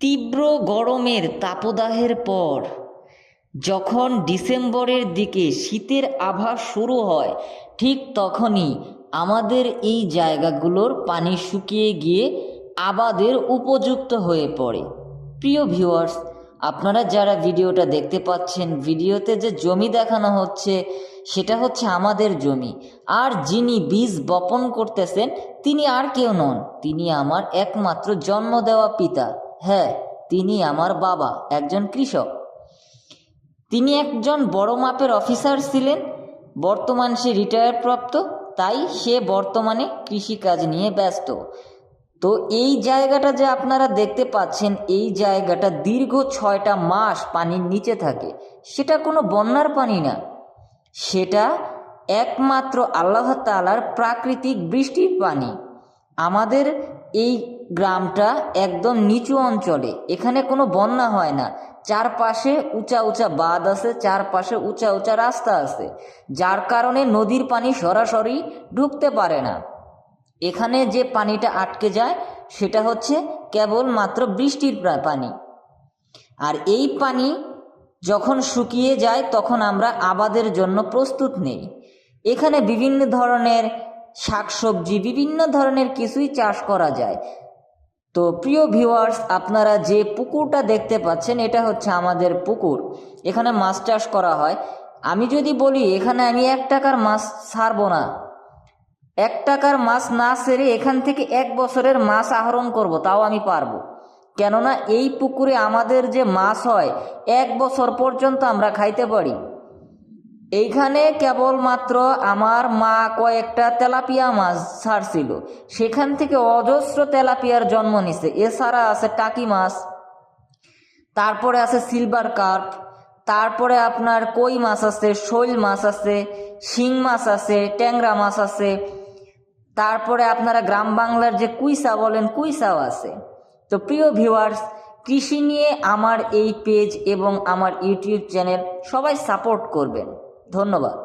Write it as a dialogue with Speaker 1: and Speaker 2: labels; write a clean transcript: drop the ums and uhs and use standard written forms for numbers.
Speaker 1: তীব্র গরমের তাপদাহের পর যখন ডিসেম্বরের দিকে শীতের আভাস শুরু হয়, ঠিক তখনই আমাদের এই জায়গাগুলোর পানি শুকিয়ে গিয়ে আবাদের উপযুক্ত হয়ে পড়ে। প্রিয় ভিউয়ার্স, আপনারা যারা ভিডিওটা দেখতে পাচ্ছেন, ভিডিওতে যে জমি দেখানো হচ্ছে সেটা হচ্ছে আমাদের জমি। আর যিনি বীজ বপন করতেছেন তিনি আর কেউ নন, তিনি আমার একমাত্র জন্ম দেওয়া পিতা। হ্যাঁ, তিনি আমার বাবা, একজন কৃষক। তিনি একজন বড় মাপের অফিসার ছিলেন। বর্তমান সে রিটায়ার প্রাপ্ত, তাই সে বর্তমানে কৃষিকাজ নিয়ে ব্যস্ত। তো এই জায়গাটা যে আপনারা দেখতে পাচ্ছেন, এই জায়গাটা দীর্ঘ 6টা মাস পানির নিচে থাকে। সেটা কোনো বন্যার পানি না, সেটা একমাত্র আল্লাহ তাআলার প্রাকৃতিক বৃষ্টির পানি। আমাদের এই গ্রামটা একদম নিচু অঞ্চলে, এখানে কোনো বন্যা হয় না। চারপাশে উঁচা উঁচা বাঁধ আছে, চারপাশে উঁচা উঁচা রাস্তা আছে, যার কারণে নদীর পানি সরাসরি ঢুকতে পারে না। এখানে যে পানিটা আটকে যায় সেটা হচ্ছে কেবলমাত্র বৃষ্টির পানি। আর এই পানি যখন শুকিয়ে যায় তখন আমরা আবাদের জন্য প্রস্তুত নেই। এখানে বিভিন্ন ধরনের শাকসবজি, বিভিন্ন ধরনের কিছুই চাষ করা যায়। তো প্রিয় ভিউয়ার্স, আপনারা যে পুকুরটা দেখতে পাচ্ছেন এটা হচ্ছে আমাদের পুকুর। এখানে মাছ চাষ করা হয়। আমি যদি বলি এখানে আমি 1 টাকার মাছ ছাড়বো না, 1 টাকার মাছ না ছেড়ে এখান থেকে 1 বছরের মাছ আহরণ করব, তাও আমি পারবো। কেননা এই পুকুরে আমাদের যে মাছ হয় 1 বছর পর্যন্ত আমরা খাইতে পারি। এইখানে কেবলমাত্র আমার মা কয়েকটা তেলাপিয়া মাছ ছাড়ছিল, সেখান থেকে অজস্র তেলাপিয়ার জন্ম নিছে। এছাড়া আছে টাকি মাছ, তারপরে আছে সিলভার কার্প, তারপরে আপনার কই মাছ আছে, শৈল মাছ আছে, শিং মাছ আছে, ট্যাংরা মাছ আছে, তারপরে আপনারা গ্রাম বাংলার যে কুইসা বলেন, কুইসাও আছে। তো প্রিয় ভিউয়ার্স, কৃষি নিয়ে আমার এই পেজ এবং আমার ইউটিউব চ্যানেল সবাই সাপোর্ট করবেন। ধন্যবাদ।